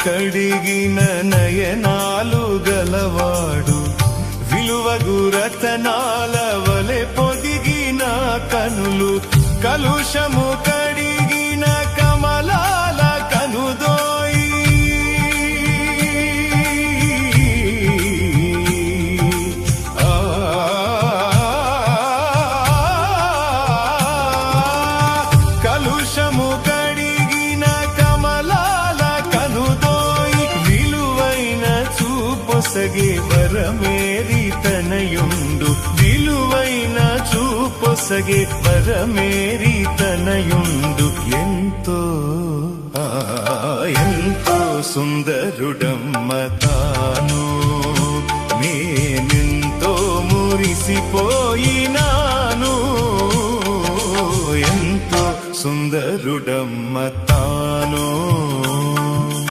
కడిగిన నయనాలు గలవాడు, విలువగు రతనాల వలె పొదిగిన కనులు, కలుషము కడిగిన కమలాల కనుదోయి. కలుషము కడిగిన కమలాల కనుదోయి, విలువైన చూపొసగే వరమేరి తనయుండు, విలువైన చూపొసగే వరమేరి తనయుండు. ఎంతో సుందరుడమ్మ తాను, నేనెంతో మురిసిపోయినాను. ఎంతో సుందరుడమ్మ తాను.